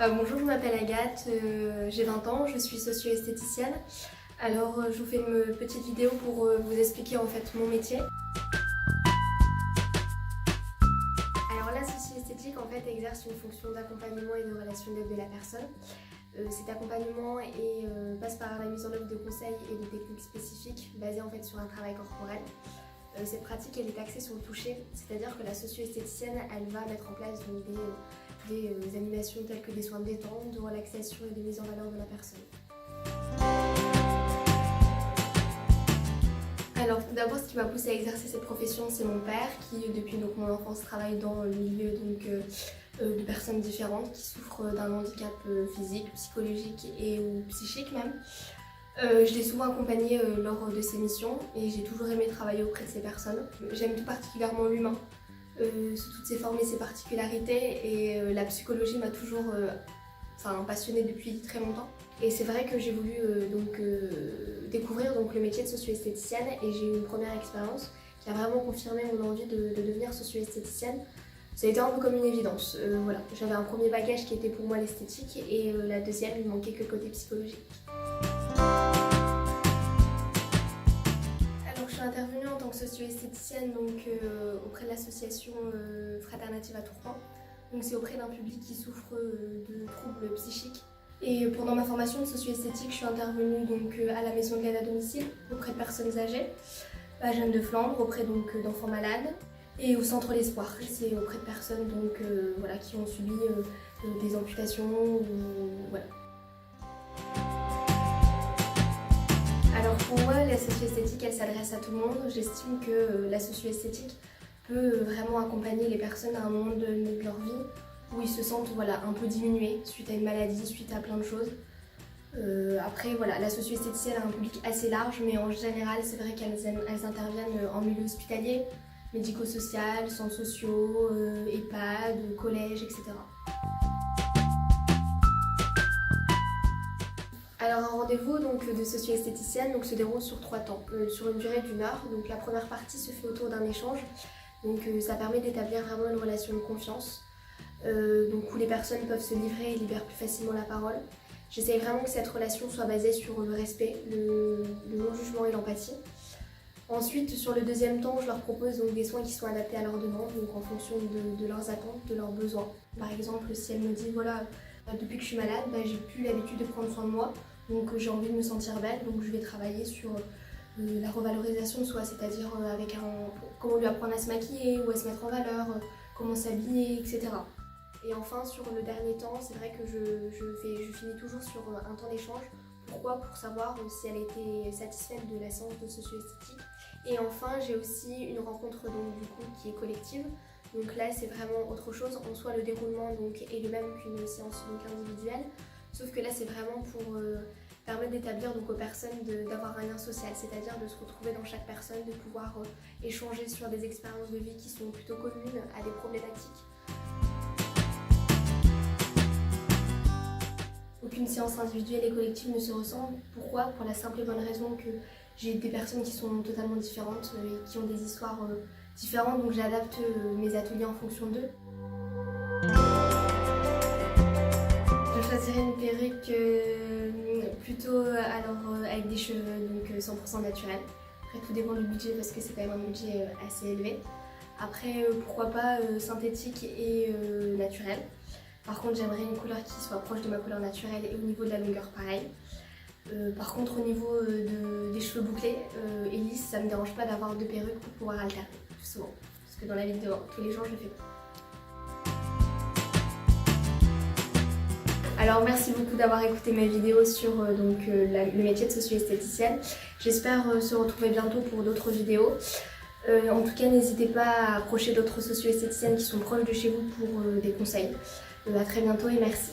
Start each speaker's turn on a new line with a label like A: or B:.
A: Bonjour, je m'appelle Agathe, j'ai 20 ans, je suis socio-esthéticienne. Alors je vous fais une petite vidéo pour vous expliquer en fait mon métier. Alors la socio-esthétique en fait exerce une fonction d'accompagnement et de relation d'aide de la personne. Cet accompagnement passe par la mise en œuvre de conseils et de techniques spécifiques basées en fait sur un travail corporel. Cette pratique elle est axée sur le toucher, c'est-à-dire que la socio-esthéticienne elle va mettre en place donc, des animations telles que des soins de détente, de relaxation et de mise en valeur de la personne. Alors tout d'abord ce qui m'a poussée à exercer cette profession c'est mon père qui depuis donc, mon enfance travaille dans le milieu de personnes différentes qui souffrent d'un handicap physique, psychologique et ou psychique même. Je l'ai souvent accompagné lors de ses missions et j'ai toujours aimé travailler auprès de ces personnes. J'aime tout particulièrement l'humain, sous toutes ses formes et ses particularités, et la psychologie m'a toujours passionnée depuis très longtemps. Et c'est vrai que j'ai voulu découvrir le métier de socio-esthéticienne et j'ai eu une première expérience qui a vraiment confirmé mon envie de devenir socio-esthéticienne. Ça a été un peu comme une évidence. Voilà. J'avais un premier bagage qui était pour moi l'esthétique et la deuxième il manquait que le côté psychologique. Je suis intervenue en tant que socio-esthéticienne auprès de l'association Fraternative à Tourcoing. C'est auprès d'un public qui souffre de troubles psychiques. Et pendant ma formation de socio-esthétique, je suis intervenue à la maison de l'aide à domicile auprès de personnes âgées, à Jeanne de Flandre, auprès d'enfants malades, et au centre l'espoir. C'est auprès de personnes qui ont subi des amputations. Voilà. Alors pour moi, la socio-esthétique, elle s'adresse à tout le monde. J'estime que la socio-esthétique peut vraiment accompagner les personnes à un moment donné de leur vie où ils se sentent un peu diminués suite à une maladie, suite à plein de choses. Après, la socio-esthéticienne a un public assez large, mais en général, c'est vrai qu'elles interviennent en milieu hospitalier, médico-social, centres sociaux, EHPAD, collège, etc. Alors un rendez-vous de socio-esthéticienne se déroule sur 3 temps, sur une durée d'1 heure. Donc la première partie se fait autour d'un échange, ça permet d'établir vraiment une relation de confiance, où les personnes peuvent se livrer et libèrent plus facilement la parole. J'essaye vraiment que cette relation soit basée sur le respect, le non-jugement et l'empathie. Ensuite, sur le deuxième temps, je leur propose des soins qui sont adaptés à leurs demandes, en fonction de leurs attentes, de leurs besoins. Par exemple, si elle me dit depuis que je suis malade, j'ai plus l'habitude de prendre soin de moi, j'ai envie de me sentir belle, je vais travailler sur la revalorisation de soi, c'est-à-dire comment lui apprendre à se maquiller ou à se mettre en valeur, comment s'habiller, etc. Et enfin, sur le dernier temps, c'est vrai que je finis toujours sur un temps d'échange. Pourquoi? Pour savoir si elle était satisfaite de la séance de socio-esthétique. Et enfin, j'ai aussi une rencontre qui est collective. Là, c'est vraiment autre chose. En soi, le déroulement est le même qu'une séance individuelle. Sauf que là, c'est vraiment pour permettre d'établir aux personnes d'avoir un lien social, c'est-à-dire de se retrouver dans chaque personne, de pouvoir échanger sur des expériences de vie qui sont plutôt communes à des problématiques. Aucune séance individuelle et collective ne se ressemble. Pourquoi? Pour la simple et bonne raison que j'ai des personnes qui sont totalement différentes et qui ont des histoires différentes, donc j'adapte mes ateliers en fonction d'eux. Je choisirais une perruque plutôt avec des cheveux 100% naturels. Après tout dépend du budget parce que c'est quand même un budget assez élevé. Après pourquoi pas synthétique et naturel. Par contre j'aimerais une couleur qui soit proche de ma couleur naturelle et au niveau de la longueur pareil. Par contre au niveau des cheveux bouclés et lisses, ça me dérange pas d'avoir 2 perruques pour pouvoir alterner plus souvent. Parce que dans la vie de tous les jours je le fais pas. Alors merci beaucoup d'avoir écouté ma vidéo sur le métier de socio-esthéticienne. J'espère se retrouver bientôt pour d'autres vidéos. En tout cas n'hésitez pas à approcher d'autres socio-esthéticiennes qui sont proches de chez vous pour des conseils. À très bientôt et merci.